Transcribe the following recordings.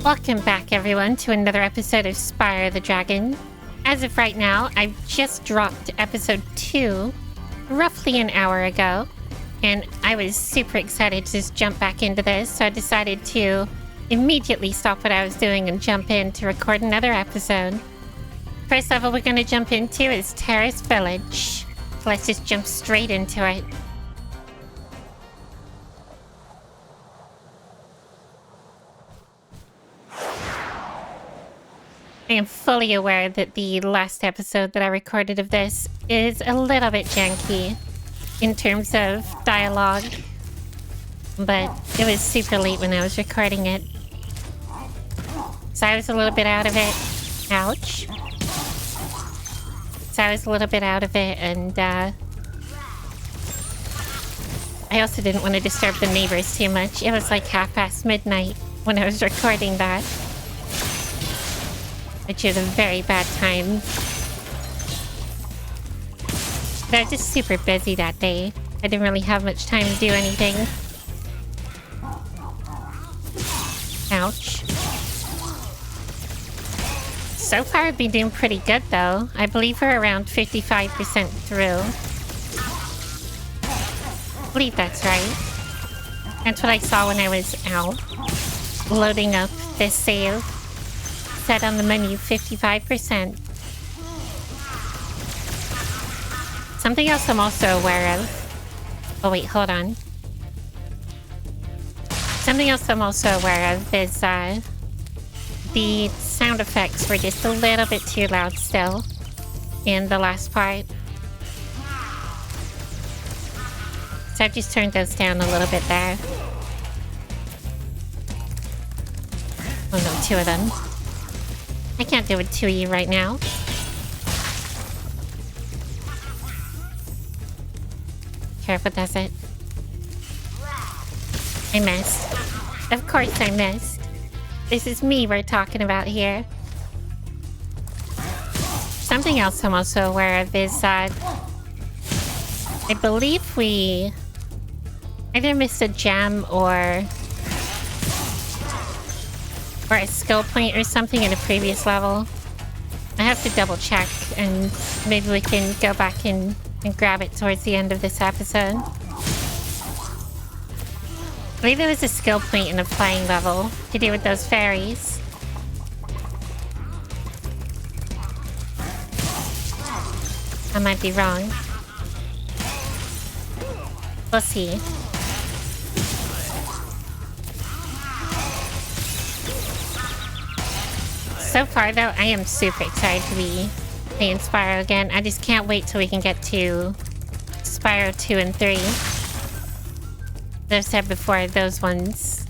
Welcome back, everyone, to another episode of Spyro the Dragon. As of right now, I've just dropped episode 2 roughly an hour ago, and I was super excited to just jump back into this, so I decided to immediately stop what I was doing and jump in to record another episode. First level we're going to jump into is Terrace Village. Let's just jump straight into it. I am fully aware that the last episode that I recorded of this is a little bit janky in terms of dialogue, but it was super late when I was recording it, so I was a little bit out of it. Ouch. So I was a little bit out of it, and I also didn't want to disturb the neighbors too much. It was like midnight when I was recording that, which is a very bad time. But I was just super busy that day. I didn't really have much time to do anything. Ouch. So far I've been doing pretty good though. I believe we're around 55% through. I believe that's right. That's what I saw when I was out loading up this save. Set on the menu 55%. Something else I'm also aware of. Oh wait, hold on. Something else I'm also aware of is the sound effects were just a little bit too loud still in the last part. So I've just turned those down a little bit there. Oh no, 2 of them. I can't do it to you right now. Careful, does it? I missed. Of course I missed. This is me we're talking about here. Something else I'm also aware of is I believe we either missed a gem or a skill point or something in a previous level. I have to double check, and maybe we can go back and grab it towards the end of this episode. I believe there was a skill point in a flying level to do with those fairies. I might be wrong. We'll see. So far, though, I am super excited to be playing Spyro again. I just can't wait till we can get to Spyro 2 and 3. As I've said before, those ones...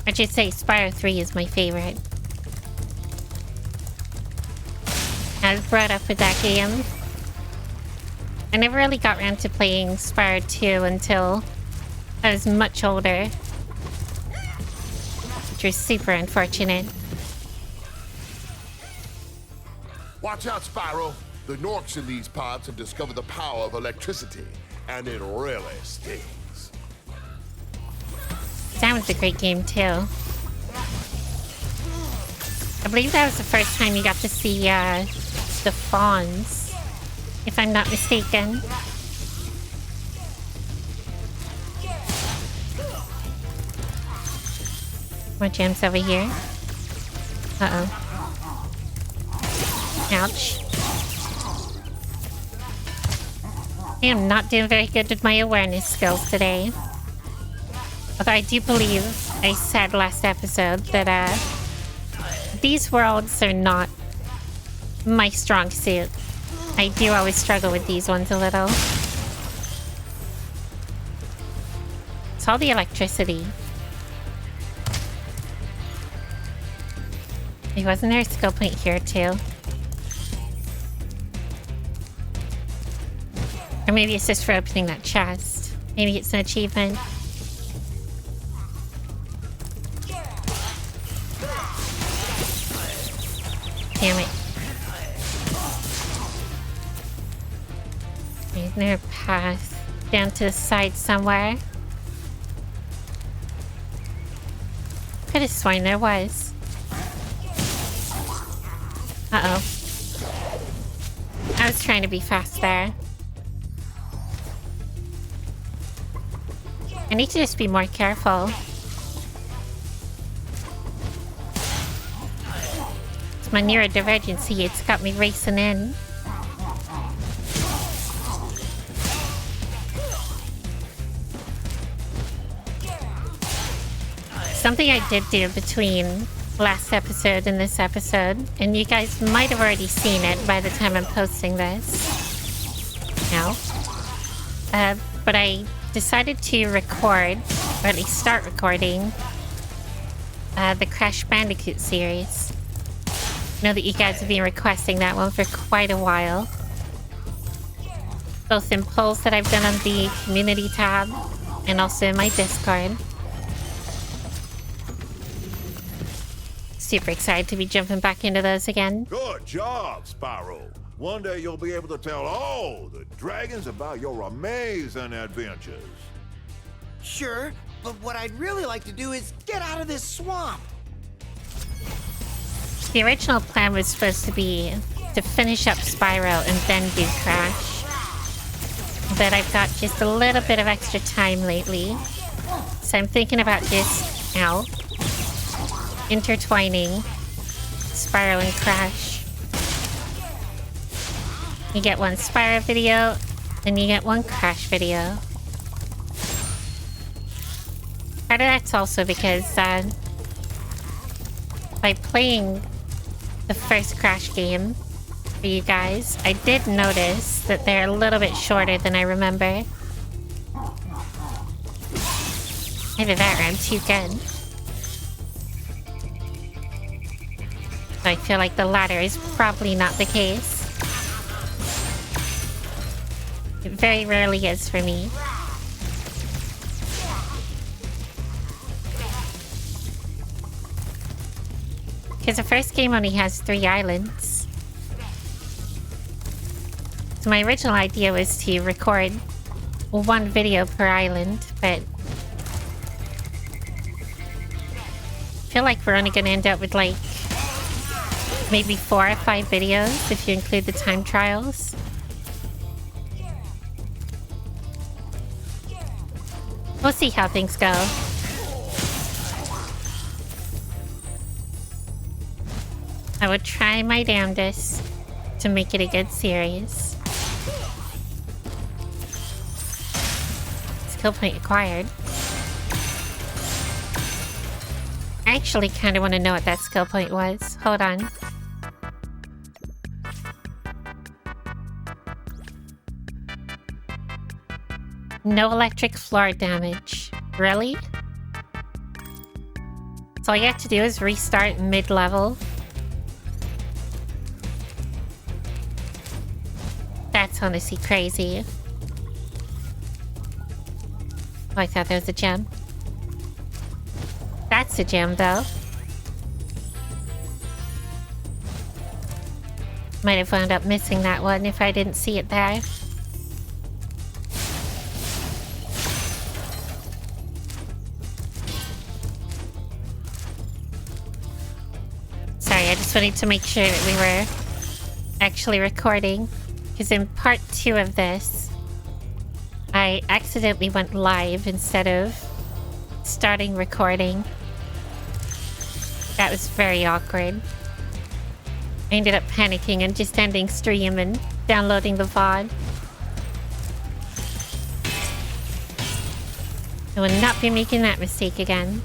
I should say Spyro 3 is my favorite. I was brought up with that game. I never really got around to playing Spyro 2 until I was much older, which was super unfortunate. Watch out, Spyro. The Norks in these pods have discovered the power of electricity, and it really stings. That was a great game, too. I believe that was the first time you got to see the fawns, if I'm not mistaken. More gems over here. Uh-oh. Ouch. I am not doing very good with my awareness skills today. Although I do believe I said last episode that these worlds are not my strong suit. I do always struggle with these ones a little. It's all the electricity. Wasn't there a skill point here too? Or maybe it's just for opening that chest. Maybe it's an achievement. Damn it. Isn't there a path down to the side somewhere? Could have sworn there was. Uh-oh. I was trying to be fast there. I need to just be more careful. It's my neurodivergency. It's got me racing in. Something I did do between last episode and this episode, and you guys might have already seen it by the time I'm posting this. No. But I decided to record, or at least start recording, the Crash Bandicoot series. I know that you guys have been requesting that one for quite a while. Both in polls that I've done on the community tab, and also in my Discord. Super excited to be jumping back into those again. Good job, Spyro. One day you'll be able to tell all the dragons about your amazing adventures. Sure, but what I'd really like to do is get out of this swamp. The original plan was supposed to be to finish up Spyro and then do Crash. But I've got just a little bit of extra time lately. So I'm thinking about just, intertwining Spyro and Crash. You get one Spyro video, and you get one Crash video. Part of that's also because by playing the first Crash game for you guys, I did notice that they're a little bit shorter than I remember. Either that or I'm too good. I feel like the latter is probably not the case. It very rarely is for me. Because the first game only has 3 islands. So my original idea was to record 1 video per island, but I feel like we're only going to end up with like maybe 4 or 5 videos if you include the time trials. We'll see how things go. I would try my damnedest to make it a good series. Skill point acquired. I actually kind of want to know what that skill point was. Hold on. No electric floor damage. Really? So all you have to do is restart mid-level. That's honestly crazy. Oh, I thought there was a gem. That's a gem, though. Might have wound up missing that one if I didn't see it there. Sorry, I just wanted to make sure that we were actually recording. Because in part 2 of this, I accidentally went live instead of starting recording. That was very awkward. I ended up panicking and just ending stream and downloading the VOD. I will not be making that mistake again.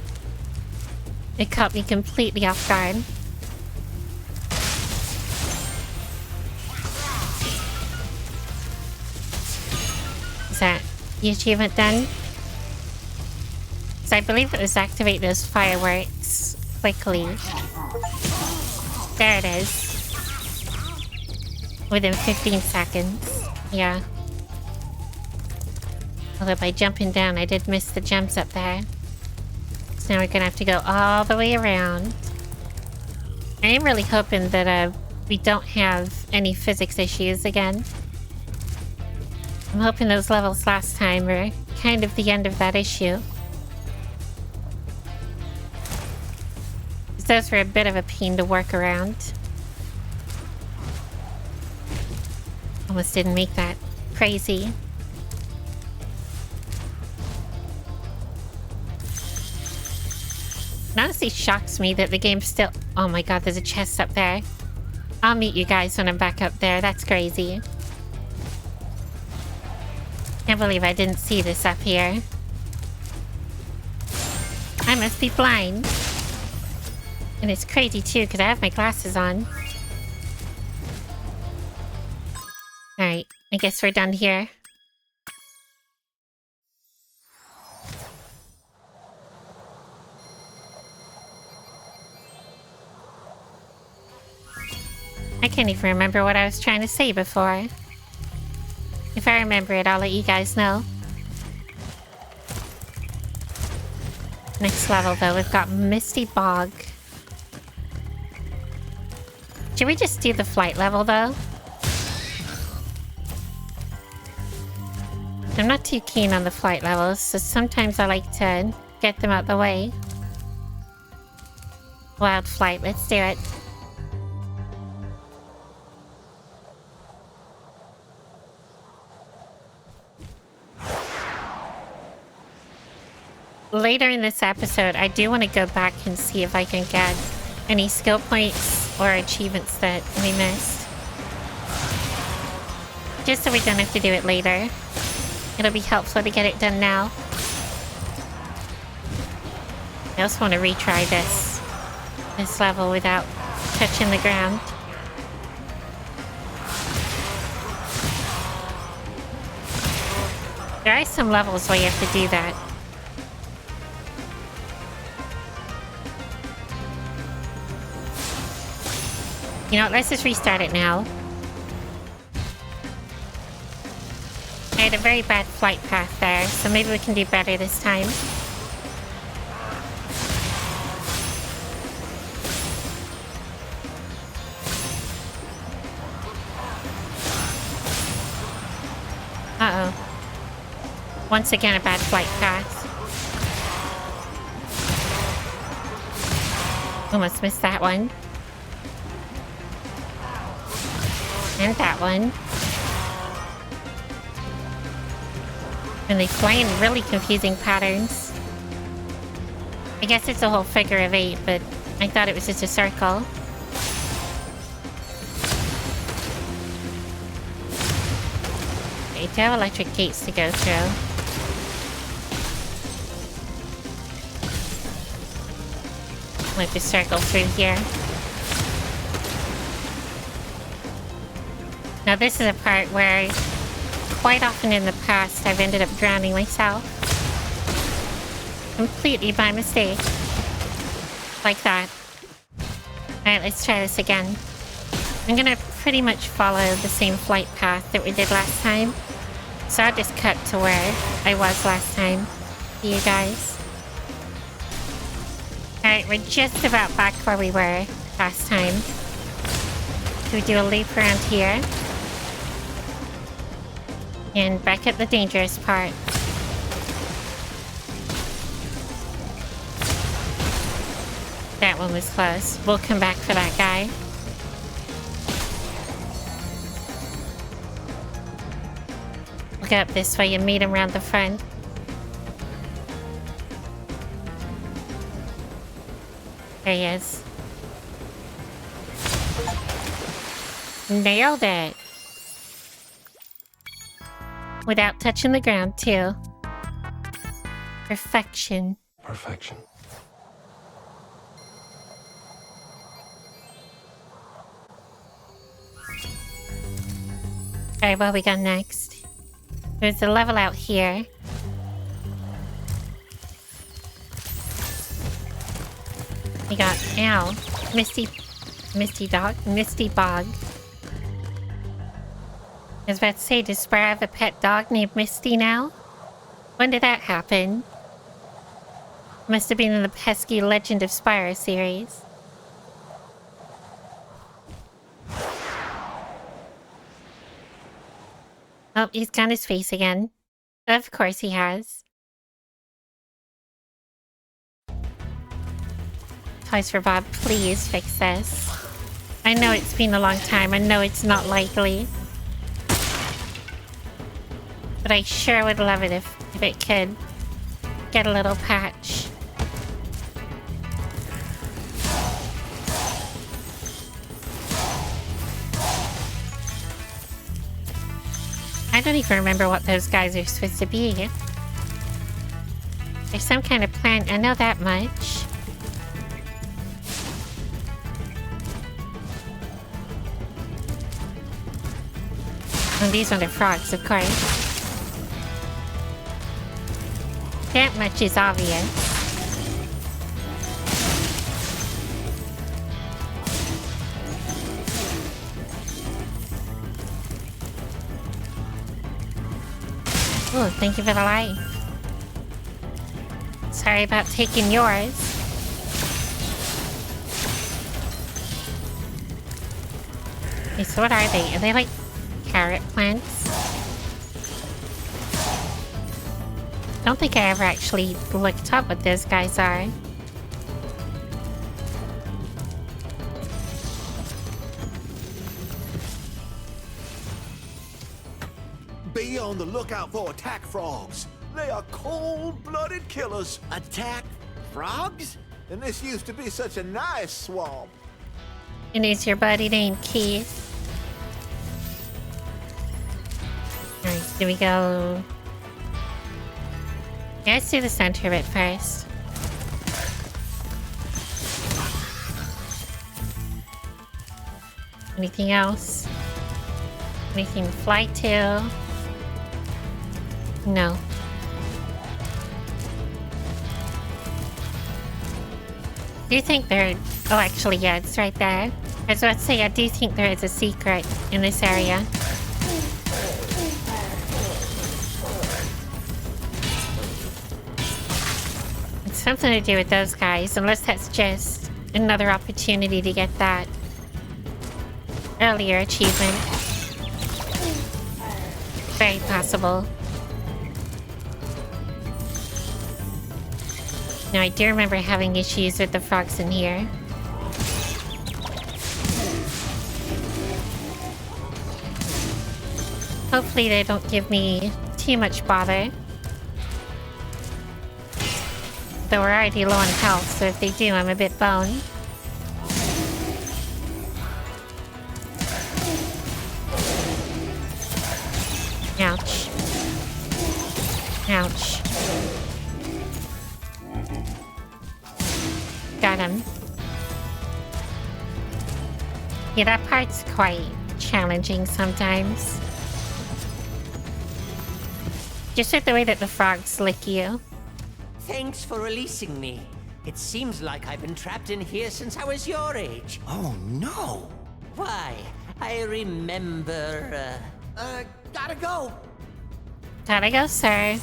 It caught me completely off guard. Is that the achievement done? So I believe it was activate those fireworks quickly. There it is. Within 15 seconds. Yeah. Although by jumping down, I did miss the gems up there. So now we're gonna have to go all the way around. I am really hoping that we don't have any physics issues again. I'm hoping those levels last time were kind of the end of that issue. Those were a bit of a pain to work around. Almost didn't make that. Crazy. It honestly shocks me that the game's still... Oh my god, there's a chest up there. I'll meet you guys when I'm back up there. That's crazy. Can't believe I didn't see this up here. I must be blind. And it's crazy too, because I have my glasses on. Alright, I guess we're done here. I can't even remember what I was trying to say before. If I remember it, I'll let you guys know. Next level, though, we've got Misty Bog. Should we just do the flight level, though? I'm not too keen on the flight levels, so sometimes I like to get them out the way. Wild flight, let's do it. Later in this episode, I do want to go back and see if I can get any skill points or achievements that we missed. Just so we don't have to do it later. It'll be helpful to get it done now. I also want to retry this level without touching the ground. There are some levels where you have to do that. You know what, let's just restart it now. I had a very bad flight path there, so maybe we can do better this time. Uh-oh. Once again, a bad flight path. Almost missed that one. And that one. And they fly in really confusing patterns. I guess it's a whole figure of 8, but I thought it was just a circle. Okay, do have electric gates to go through. We'll have to circle through here. Now this is a part where quite often in the past I've ended up drowning myself. Completely by mistake. Like that. Alright, let's try this again. I'm gonna pretty much follow the same flight path that we did last time. So I'll just cut to where I was last time. See you guys. Alright, we're just about back where we were last time. So we do a loop around here. And back at the dangerous part. That one was close. We'll come back for that guy. We'll go up this way and meet him around the front. There he is. Nailed it! Without touching the ground, too. Perfection. Perfection. Alright, what we got next? There's a level out here. We got, ow, Misty Bog. I was about to say, does Spyro have a pet dog named Misty now? When did that happen? Must have been in the pesky Legend of Spyro series. Oh, he's got his face again. Of course he has. Toys for Bob, please fix this. I know it's been a long time. I know it's not likely. But I sure would love it if it could get a little patch. I don't even remember what those guys are supposed to be. There's some kind of plant, I know that much. And these are the frogs, of course. That much is obvious. Oh, thank you for the life. Sorry about taking yours. Okay, so what are they? Are they like carrot plants? I don't think I ever actually looked up what those guys are. Be on the lookout for attack frogs. They are cold-blooded killers. Attack frogs? And this used to be such a nice swamp. And is your buddy named Keith? Alright, do we go... Yeah, let's do the center of it first. Anything else? Anything to fly to? No. Do you think there... Oh, actually, yeah, it's right there. I was about to say, I do think there is a secret in this area. It's something to do with those guys, unless that's just another opportunity to get that earlier achievement. Very possible. Now, I do remember having issues with the frogs in here. Hopefully they don't give me too much bother. Though we're already low on health, so if they do, I'm a bit boned. Ouch. Ouch. Got him. Yeah, that part's quite challenging sometimes. Just with the way that the frogs lick you. Thanks for releasing me. It seems like I've been trapped in here since I was your age. Oh, no. Why? I remember, Gotta go. Gotta go, sir.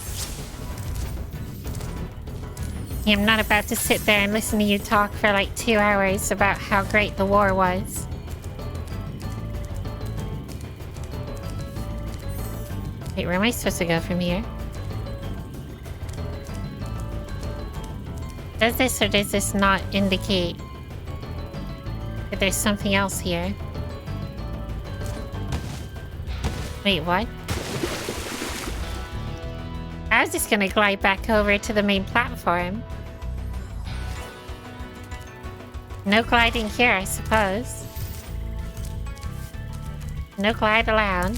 I'm not about to sit there and listen to you talk for like 2 hours about how great the war was. Wait, where am I supposed to go from here? Does this or does this not indicate that there's something else here? Wait, what? I was just gonna glide back over to the main platform. No gliding here, I suppose. No glide allowed.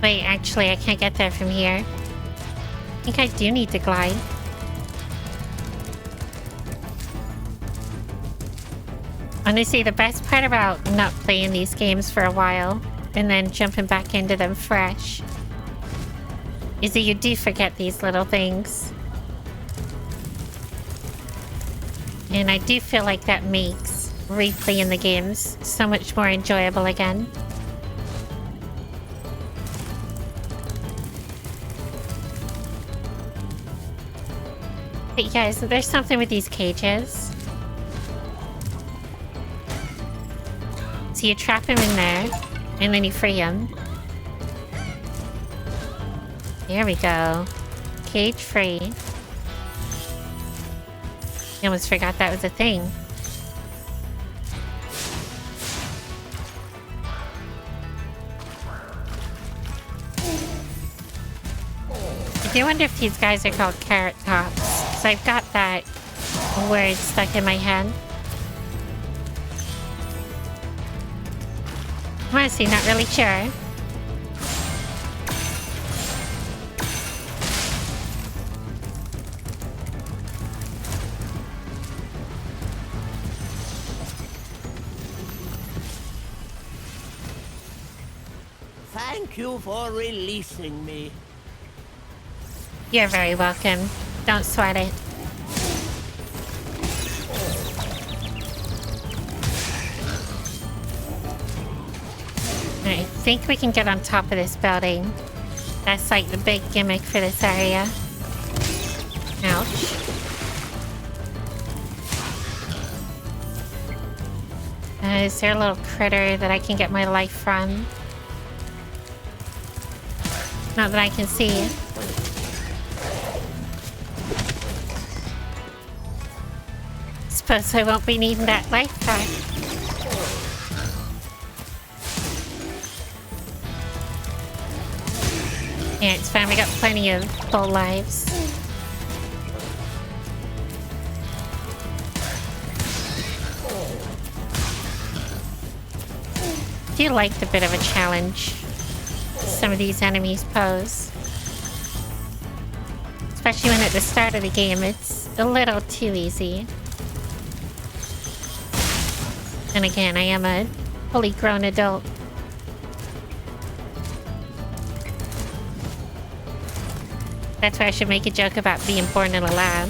Wait, actually, I can't get there from here. I think I do need to glide. Honestly, the best part about not playing these games for a while and then jumping back into them fresh is that you do forget these little things. And I do feel like that makes replaying the games so much more enjoyable again. But yeah, isn't there something with these cages? So you trap him in there, and then you free him. There we go. Cage free. I almost forgot that was a thing. do wonder if these guys are called carrot tops. So I've got that word stuck in my head. Honestly, not really sure. Thank you for releasing me. You're very welcome. Don't sweat it. I think we can get on top of this building. That's like the big gimmick for this area. Ouch. Is there a little critter that I can get my life from? Not that I can see. Suppose I won't be needing that life pack. Yeah, it's fine. We got plenty of full lives. I do like the bit of a challenge some of these enemies pose. Especially when at the start of the game it's a little too easy. And again, I am a fully grown adult. That's why I should make a joke about being born in a lab.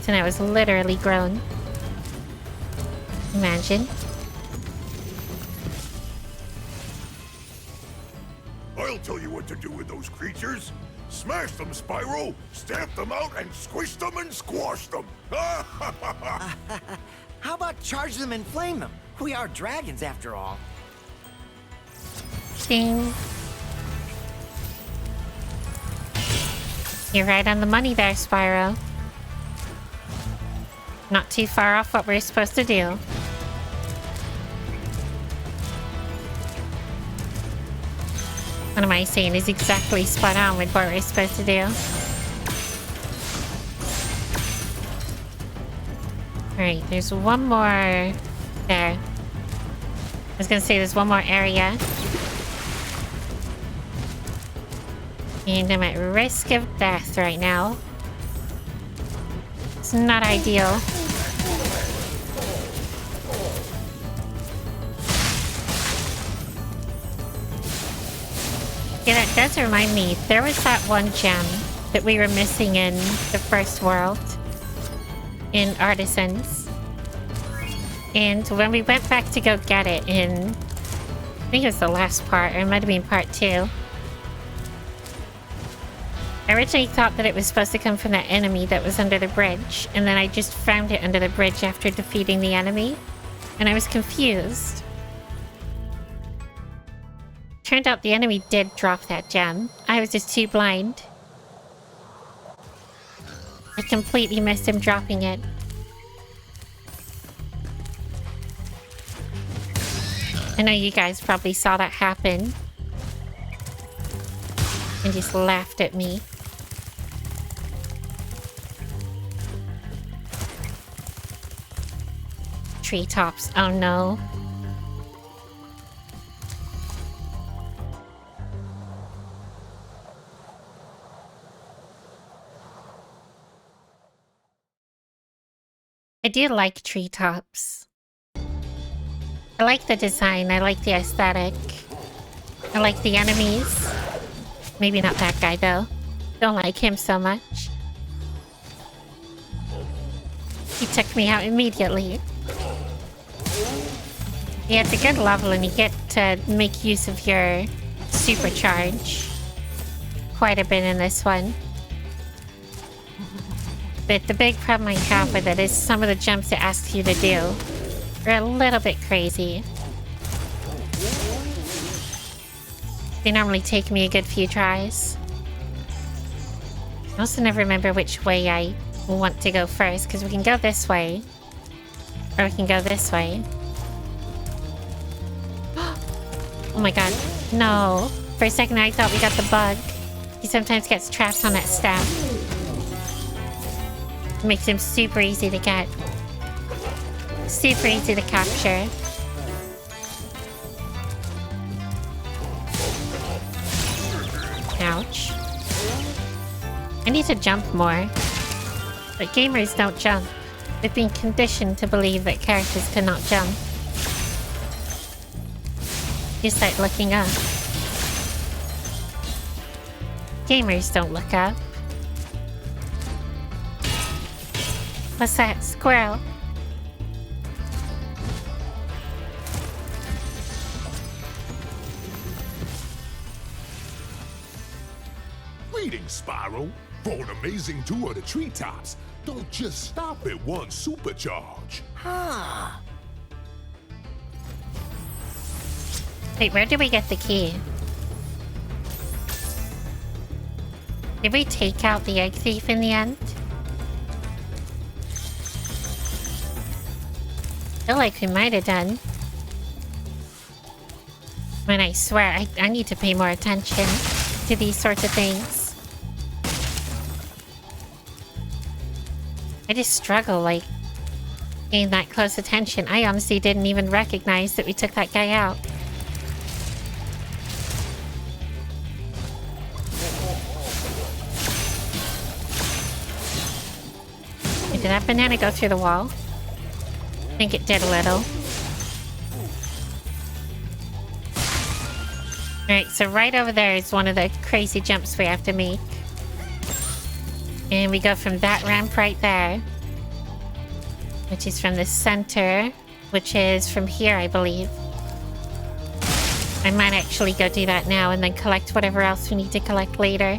And I was literally grown. Imagine. I'll tell you what to do with those creatures. Smash them, Spyro! Stamp them out and squish them and squash them! How about charge them and flame them? We are dragons after all. Ding. You're right on the money there, Spyro. Not too far off what we're supposed to do. What am I saying is exactly spot on with what we're supposed to do. Alright, there's one more there. I was gonna say there's one more area. And I'm at risk of death right now. It's not ideal. Yeah, that does remind me. There was that one gem that we were missing in the first world. In Artisans. And when we went back to go get it in... I think it was the last part, or it might have been part 2. I originally thought that it was supposed to come from that enemy that was under the bridge. And then I just found it under the bridge after defeating the enemy. And I was confused. Turned out the enemy did drop that gem. I was just too blind. I completely missed him dropping it. I know you guys probably saw that happen. And just laughed at me. Treetops, oh no. I do like treetops. I like the design, I like the aesthetic. I like the enemies. Maybe not that guy though. Don't like him so much. He took me out immediately. Yeah, it's a good level and you get to make use of your supercharge quite a bit in this one. But the big problem I have with it is some of the jumps it asks you to do are a little bit crazy. They normally take me a good few tries. I also never remember which way I want to go first, because we can go this way. Or we can go this way. Oh my god, no. For a second I thought we got the bug. He sometimes gets trapped on that staff. It makes him super easy to get. Super easy to capture. Ouch. I need to jump more. But gamers don't jump. They've been conditioned to believe that characters cannot jump. You start looking up. Gamers don't look up. What's that? Squirrel? Greetings, Spyro. For an amazing tour of the treetops, don't just stop at one supercharge. Wait, where did we get the key? Did we take out the egg thief in the end? I feel like we might have done. But I swear, I need to pay more attention to these sorts of things. I just struggle, like, paying that close attention. I honestly didn't even recognize that we took that guy out. Wait, did that banana go through the wall? I think it did a little. Alright, so right over there is one of the crazy jumps we have to make. And we go from that ramp right there, which is from the center, which is from here, I believe. I might actually go do that now and then collect whatever else we need to collect later.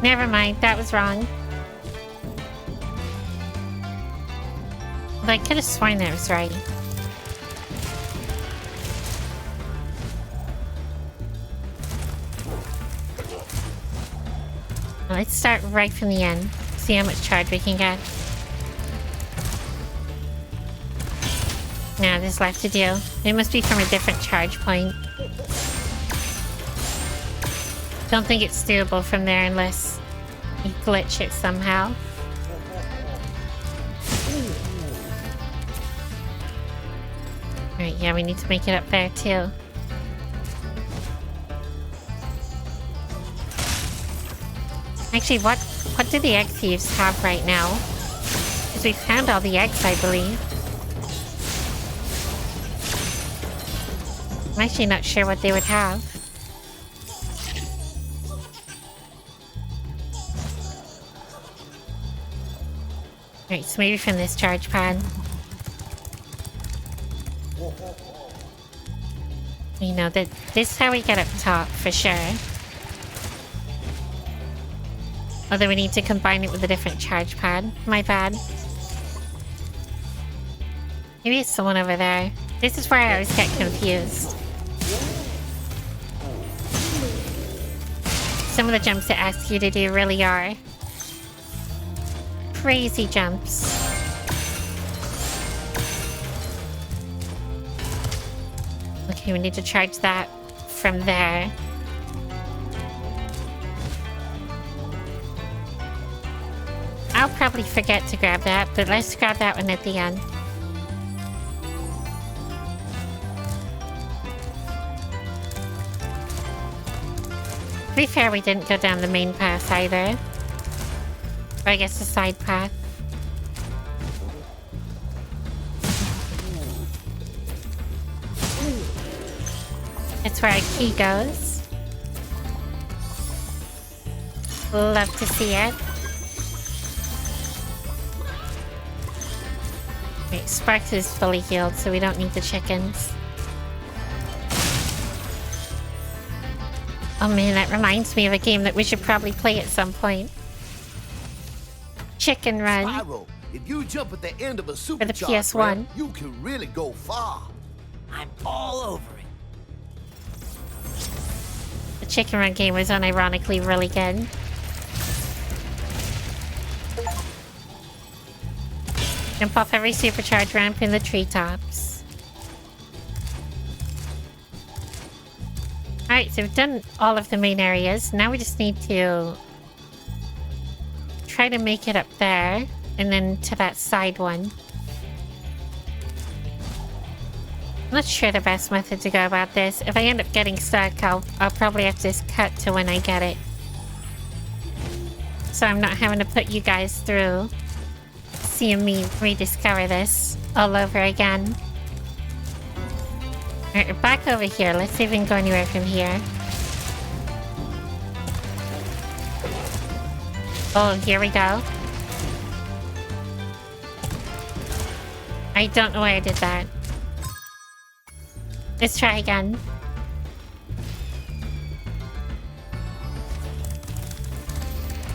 Never mind, that was wrong. But I could have sworn that was right. Let's start right from the end. See how much charge we can get. Now there's left to do. It must be from a different charge point. Don't think it's doable from there unless you glitch it somehow. Alright, yeah, we need to make it up there too. Actually, what do the egg thieves have right now? Because we found all the eggs, I believe. I'm actually not sure what they would have. Alright, so maybe from this charge pad. You know, this is how we get up top, for sure. Although we need to combine it with a different charge pad. My bad. Maybe it's the one over there. This is where I always get confused. Some of the jumps it asks you to do really are crazy jumps. Okay, we need to charge that from there. I'll probably forget to grab that, but let's grab that one at the end. To be fair, we didn't go down the main path either. Or I guess the side path. That's where our key goes. Love to see it. Wait, Sparks is fully healed, so we don't need the chickens. Oh man, that reminds me of a game that we should probably play at some point. Chicken Run. Spyro, if you jump at the end of a For the supercharged PS1. ramp, you can really go far. I'm all over it. The Chicken Run game was unironically really good. Jump off every supercharge ramp in the treetops. Alright, so we've done all of the main areas. Now we just need to try to make it up there and then to that side one. I'm not sure the best method to go about this. If I end up getting stuck, I'll probably have to just cut to when I get it. So I'm not having to put you guys through seeing me rediscover this all over again. Alright, we're back over here. Let's see if we can go anywhere from here. Oh, here we go. I don't know why I did that. Let's try again.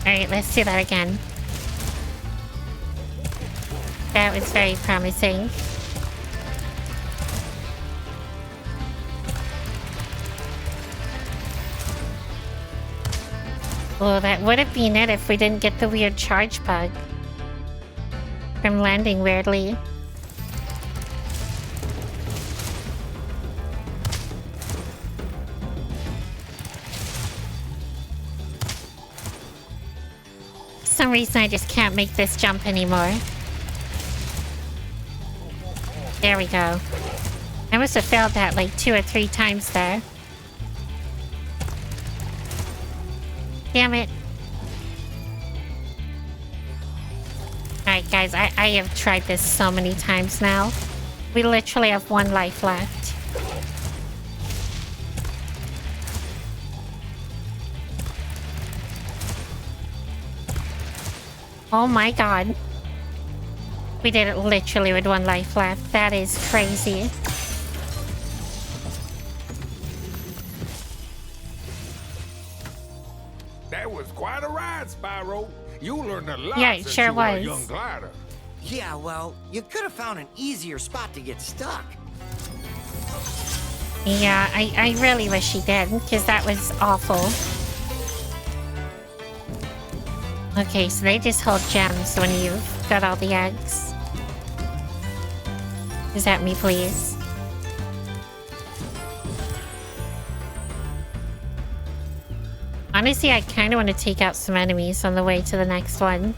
Alright, let's do that again. That was very promising. Oh, that would have been it if we didn't get the weird charge bug from landing weirdly. For some reason I just can't make this jump anymore. There we go. I must have failed that like 2 or 3 times there. Damn it. Alright guys, I have tried this so many times now. We literally have 1 life left. Oh my god. We did it literally with 1 life left. That is crazy. That was quite a ride, Spyro. You learned a lot Yeah, it since sure you were a was. young glider. Yeah, well, you could have found an easier spot to get stuck. Yeah, I really wish he did, because that was awful. Okay, so they just hold gems when you've got all the eggs. Is that me, please? Honestly, I kind of want to take out some enemies on the way to the next one.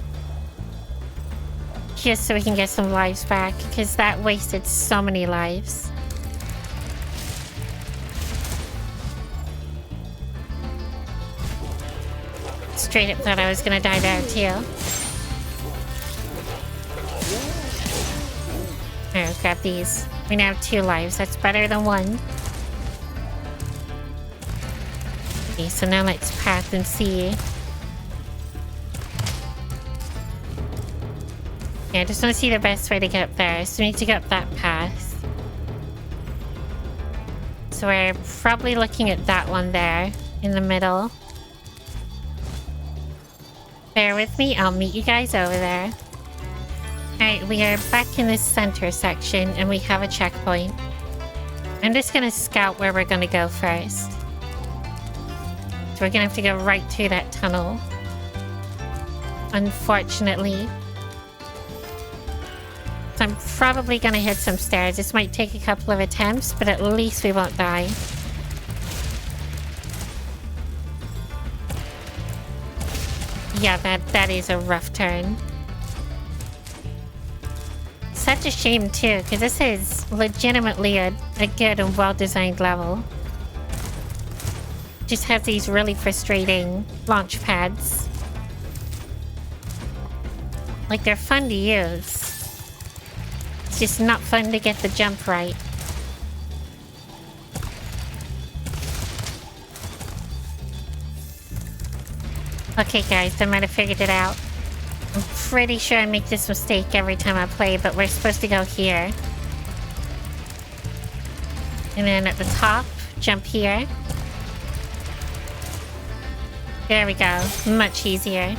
Just so we can get some lives back, because that wasted so many lives. Straight up thought I was gonna die there too. Alright, grab these. We now have 2 lives. That's better than 1. Okay, so now let's path and see. Yeah, I just want to see the best way to get up there. So we need to get up that path. So we're probably looking at that one there in the middle. Bear with me, I'll meet you guys over there. Alright, we are back in this center section and we have a checkpoint. I'm just gonna scout where we're gonna go first. So we're gonna have to go right through that tunnel. Unfortunately. So I'm probably gonna hit some stairs. This might take a couple of attempts, but at least we won't die. Yeah, that is a rough turn. Such a shame too, because this is legitimately a good and well-designed level. Just has these really frustrating launch pads. Like, they're fun to use. It's just not fun to get the jump right. Okay guys, I might have figured it out. I'm pretty sure I make this mistake every time I play, but we're supposed to go here. And then at the top, jump here. There we go. Much easier.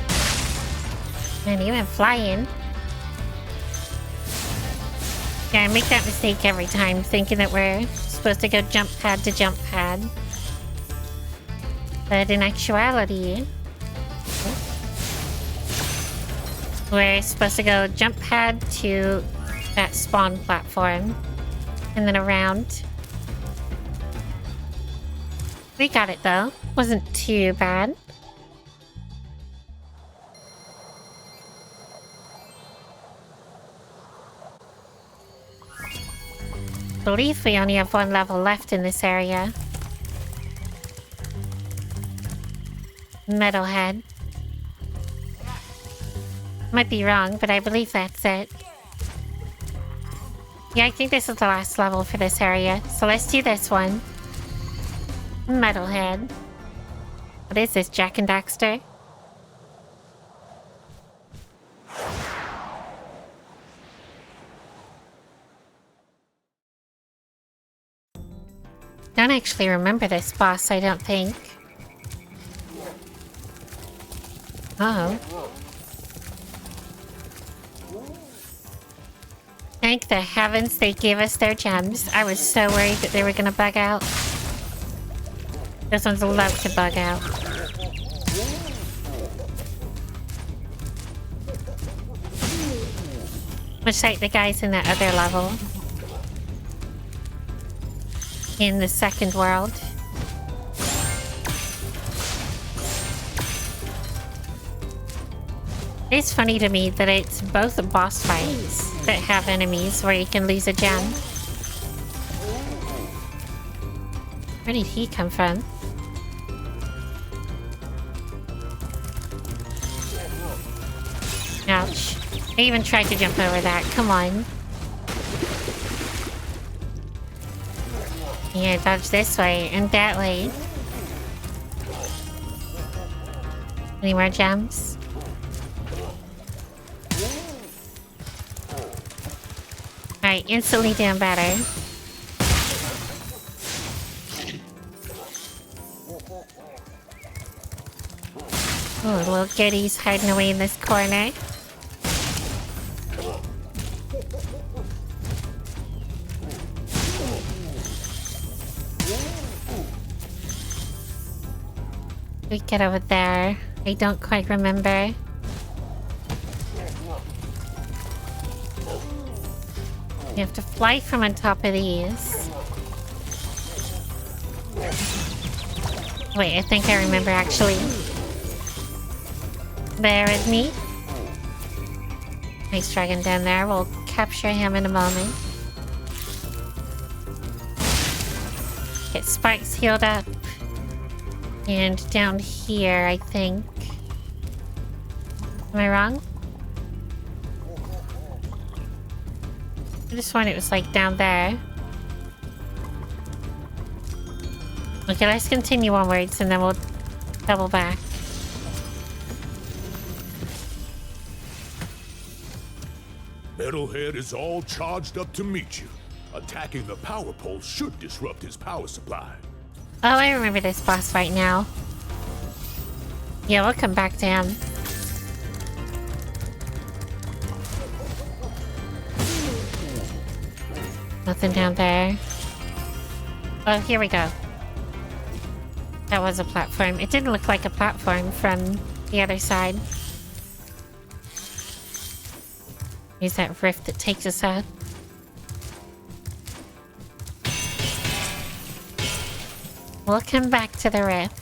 And even flying. Yeah, I make that mistake every time, thinking that we're supposed to go jump pad to jump pad. But in actuality... We're supposed to go jump pad to that spawn platform. And then around. We got it though. Wasn't too bad. I believe we only have one level left in this area. Metalhead. Might be wrong, but I believe that's it. Yeah, I think this is the last level for this area. So let's do this one. Metalhead. What is this, Jak and Daxter? Don't actually remember this boss, I don't think. Uh-oh. Thank the heavens they gave us their gems. I was so worried that they were gonna bug out. Those ones love to bug out. Much like the guys in that other level. In the second world. It's funny to me that it's both boss fights that have enemies where you can lose a gem. Where did he come from? Ouch. I even tried to jump over that. Come on. Yeah, dodge this way and that way. Any more gems? Alright, instantly doing better. Oh, little goodies hiding away in this corner. We get over there. I don't quite remember. You have to fly from on top of these. Wait, I think I remember actually. Bear with me. Nice dragon down there. We'll capture him in a moment. Get Spikes healed up. And down here, I think. Am I wrong? I just thought it was like down there. Okay, let's continue onwards and then we'll double back. Metalhead is all charged up to meet you. Attacking the power pole should disrupt his power supply. Oh, I remember this boss fight now. Yeah, we'll come back to him. Nothing down there. Oh, here we go. That was a platform. It didn't look like a platform from the other side. Here's that rift that takes us out. We'll come back to the rift.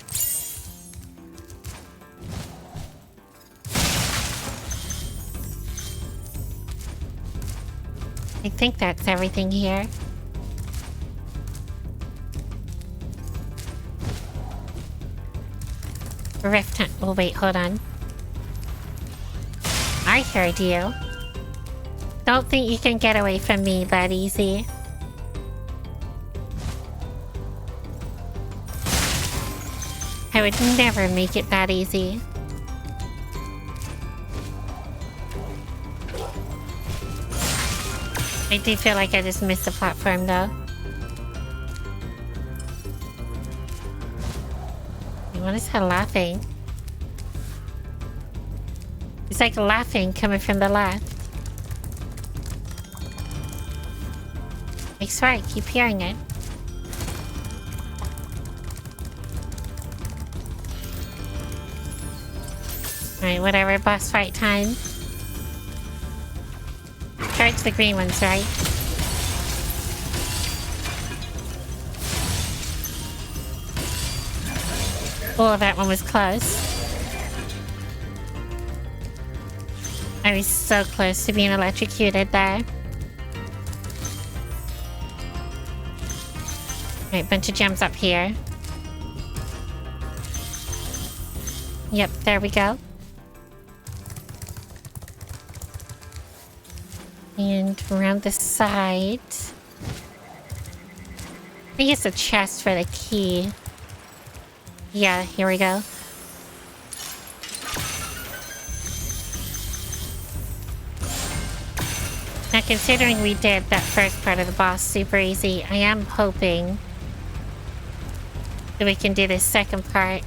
I think that's everything here. Rift hunt. Oh wait, hold on. I heard you. Don't think you can get away from me that easy. I would never make it that easy. I do feel like I just missed the platform though. What is that laughing? It's like laughing coming from the left. I swear I keep hearing it. Alright, whatever, boss fight time. charge the green ones, right? Oh, that one was close. I was so close to being electrocuted there. Right, bunch of gems up here. Yep, there we go. And around the side. I think it's a chest for the key. Yeah, here we go. Now, considering we did that first part of the boss super easy, I am hoping that we can do this second part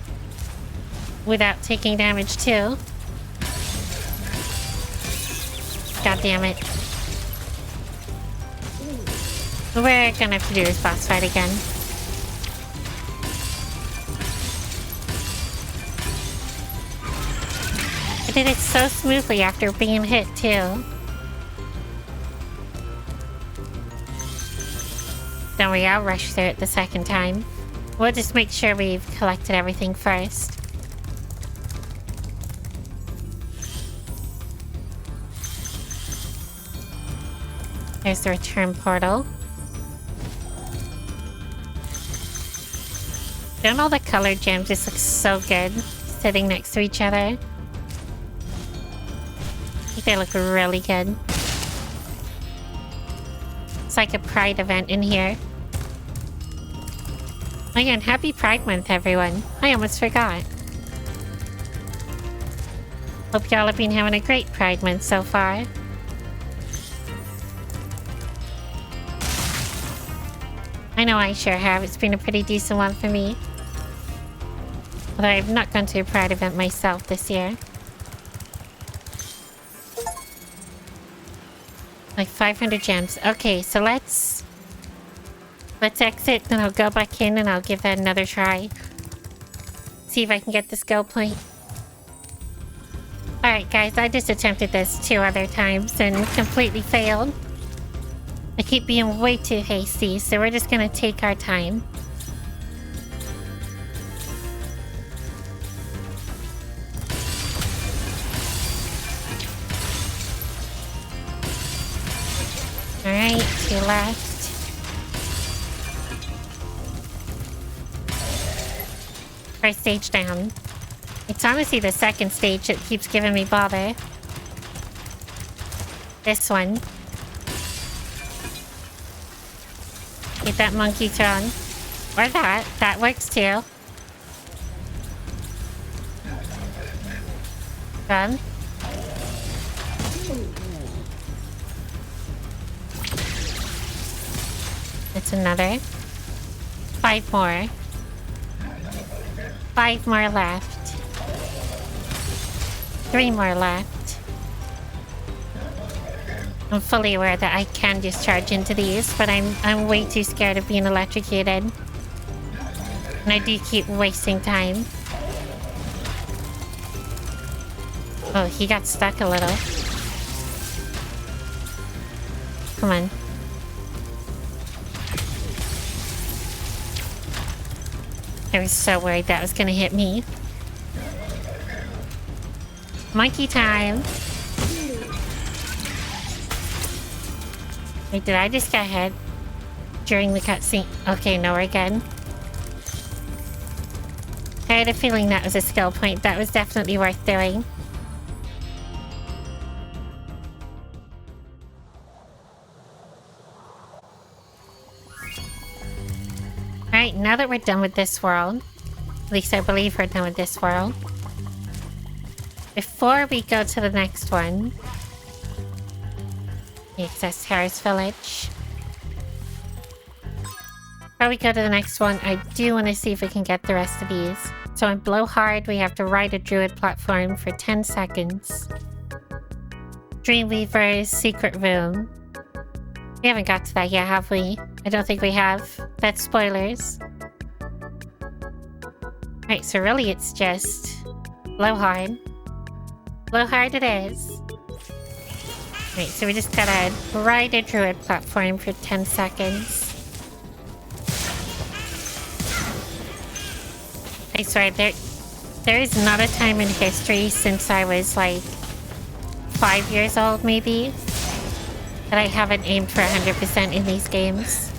without taking damage too. God damn it. We're gonna have to do this boss fight again. I did it so smoothly after being hit too. Don't worry, I'll rush through it the second time. We'll just make sure we've collected everything first. There's the return portal. Don't all the colored gems just look so good sitting next to each other? I think they look really good. It's like a Pride event in here. Oh yeah, and happy Pride Month, everyone. I almost forgot. Hope y'all have been having a great Pride Month so far. I know I sure have. It's been a pretty decent one for me. Although I've not gone to a Pride event myself this year. Like 500 gems. Okay, so let's exit, then I'll go back in and I'll give that another try. See if I can get the skill point. Alright guys, I just attempted this 2 other times and completely failed. I keep being way too hasty, so we're just gonna take our time. Alright, 2 left. First stage down. It's honestly the second stage that keeps giving me bother. This one. Get that monkey throne. Or that. That works too. Done. It's another. 5 more. 5 more left. 3 more left. I'm fully aware that I can just charge into these, but I'm way too scared of being electrocuted. And I do keep wasting time. Oh, he got stuck a little. Come on. I was so worried that was gonna hit me. Monkey time. Wait, did I just get hit during the cutscene? Okay, no, we're good. I had a feeling that was a skill point. That was definitely worth doing. Alright, now that we're done with this world, at least I believe we're done with this world, before we go to the next one, access Terrace Village. Before we go to the next one, I do want to see if we can get the rest of these. So in Blowhard, we have to ride a Druid platform for 10 seconds. Dreamweaver's secret room. We haven't got to that yet, have we? I don't think we have. That's spoilers. Right, so really it's just Blowhard. Blowhard it is. Right, so we just gotta ride a Druid platform for 10 seconds. I swear, there is not a time in history since I was like 5 years old, maybe, that I haven't aimed for 100% in these games.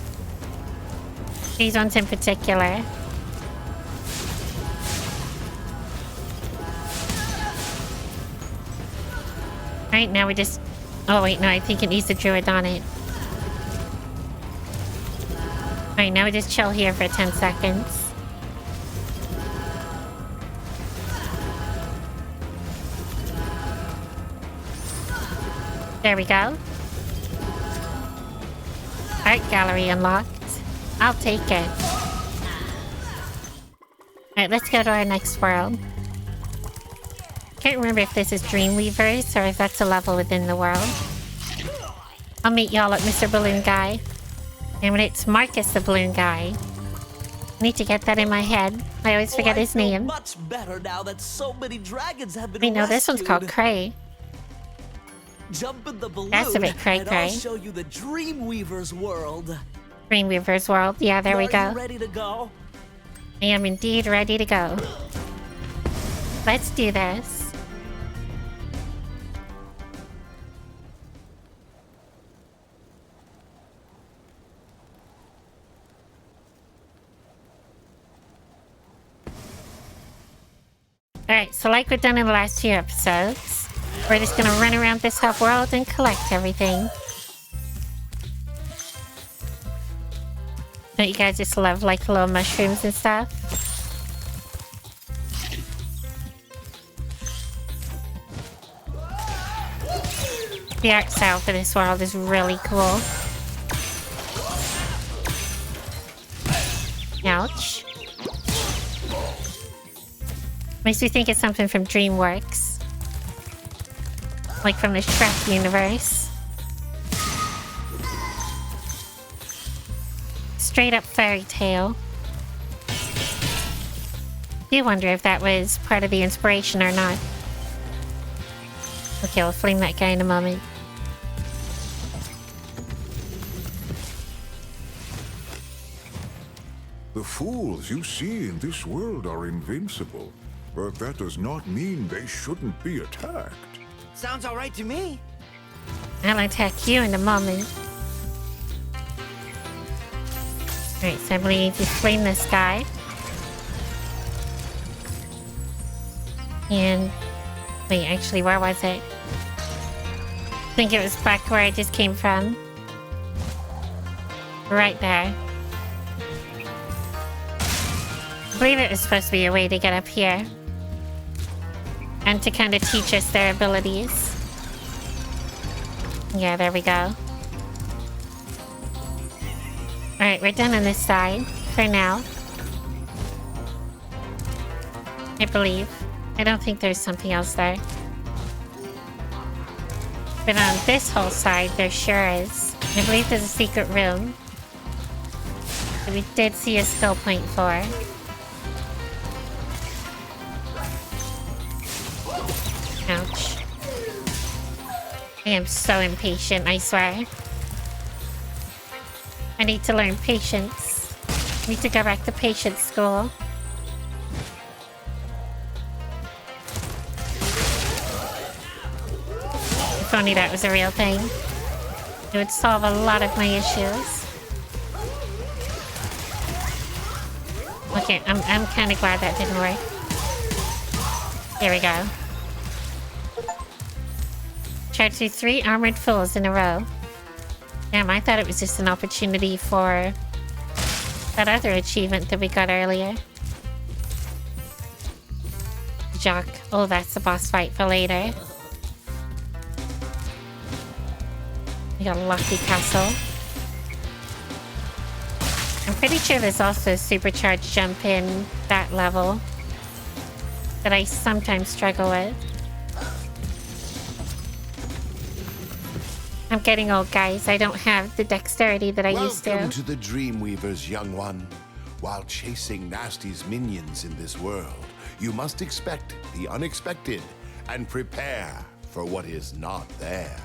These ones in particular. Right, now we just... Oh wait, no, I think it needs a Druid on it. Alright, now we just chill here for 10 seconds. There we go. Art gallery unlocked. I'll take it. Alright, let's go to our next world. Can't remember if this is Dreamweavers or if that's a level within the world. I'll meet y'all at Mr. Balloon Guy. And when it's Marcus the Balloon Guy. I need to get that in my head. I always forget his name. Much better now that so many dragons have been I know this one's called Cray. Jump in the balloon. That's a bit cray and cray. I'll show you the Dreamweaver's world. Dreamweaver's world. Yeah, there we go. Are you ready to go? I am indeed ready to go. Let's do this. Alright, so like we've done in the last few episodes, we're just gonna run around this hub world and collect everything. Don't you guys just love like little mushrooms and stuff? The art style for this world is really cool. Ouch. Makes me think it's something from DreamWorks. Like from the Shrek universe. Straight up fairy tale. Do wonder if that was part of the inspiration or not. Okay, we'll flame that guy in a moment. The fools you see in this world are invincible, but that does not mean they shouldn't be attacked. Sounds all right to me. I'll attack you in a moment. Alright, so I believe we need to flame this guy. And... wait, actually, where was it? I think it was back where I just came from. Right there. I believe it was supposed to be a way to get up here. And to kind of teach us their abilities. Yeah, there we go. Alright, we're done on this side. For now. I believe. I don't think there's something else there. But on this whole side, there sure is. I believe there's a secret room. That we did see a skill point for. Ouch. I am so impatient, I swear. I need to learn patience. I need to go back to patience school. If only that was a real thing. It would solve a lot of my issues. Okay, I'm kind of glad that didn't work. Here we go. Tried to do 3 armored fools in a row. Damn, I thought it was just an opportunity for that other achievement that we got earlier. Jock. Oh, that's the boss fight for later. We got a lofty castle. I'm pretty sure there's also a supercharged jump in that level that I sometimes struggle with. I'm getting old, guys. I don't have the dexterity that I used to. Welcome to the Dreamweavers, young one. While chasing Nasty's minions in this world, you must expect the unexpected and prepare for what is not there.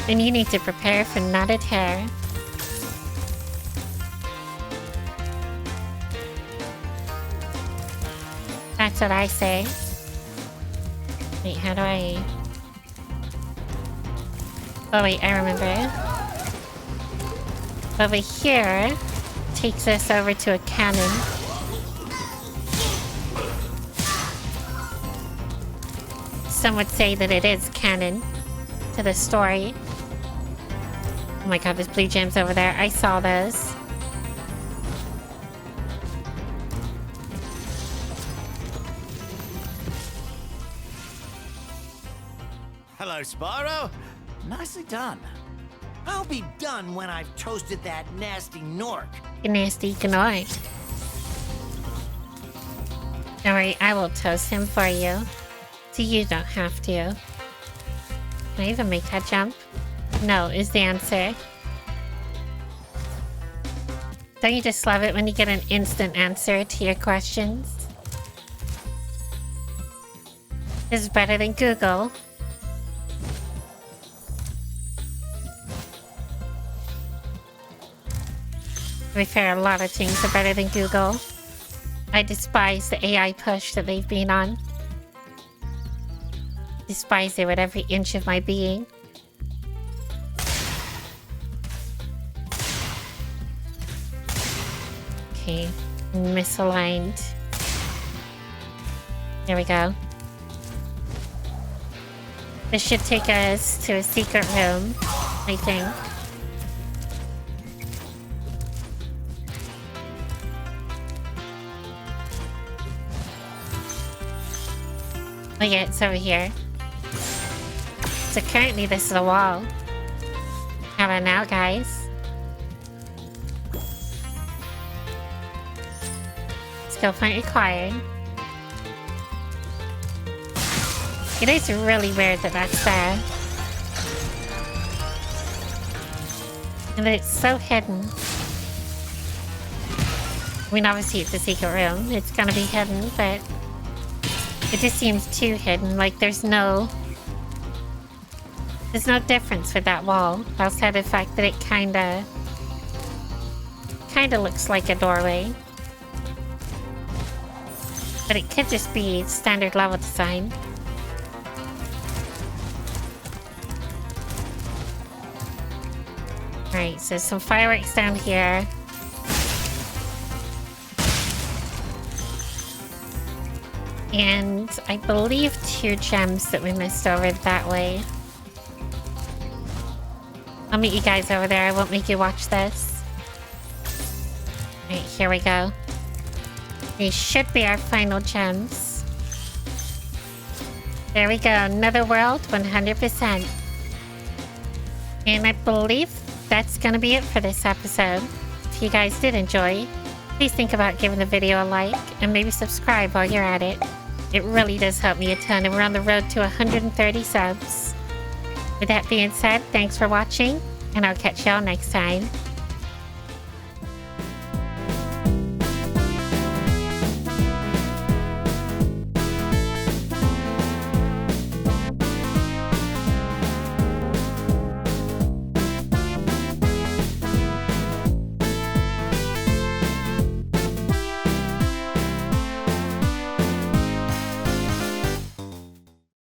And you need to prepare for knotted hair. That's what I say. Wait, how do I... Oh wait, I remember. Over here takes us over to a cannon. Some would say that it is canon to the story. Oh my god, there's blue gems over there. I saw those. Hello, Spyro. Nicely done. I'll be done when I've toasted that nasty Nork. Nasty Gnoy. Don't worry, I will toast him for you. So you don't have to. Can I even make that jump? No, is the answer. Don't you just love it when you get an instant answer to your questions? This is better than Google. To be fair, a lot of things are better than Google. I despise the AI push that they've been on. Despise it with every inch of my being. Okay, misaligned. There we go. This should take us to a secret room, I think. Oh yeah, it's over here. So currently this is a wall. How about now, guys? Skill point required. It is really weird that that's there. And that it's so hidden. I mean, obviously it's a secret room. It's gonna be hidden, but... it just seems too hidden, like there's no difference with that wall, outside of the fact that it kinda looks like a doorway. But it could just be standard level design. Alright, so some fireworks down here. And I believe 2 gems that we missed over that way. I'll meet you guys over there. I won't make you watch this. Alright, here we go. These should be our final gems. There we go. Netherworld 100%. And I believe that's gonna be it for this episode. If you guys did enjoy, please think about giving the video a like and maybe subscribe while you're at it. It really does help me a ton, and we're on the road to 130 subs. With that being said, thanks for watching, and I'll catch y'all next time.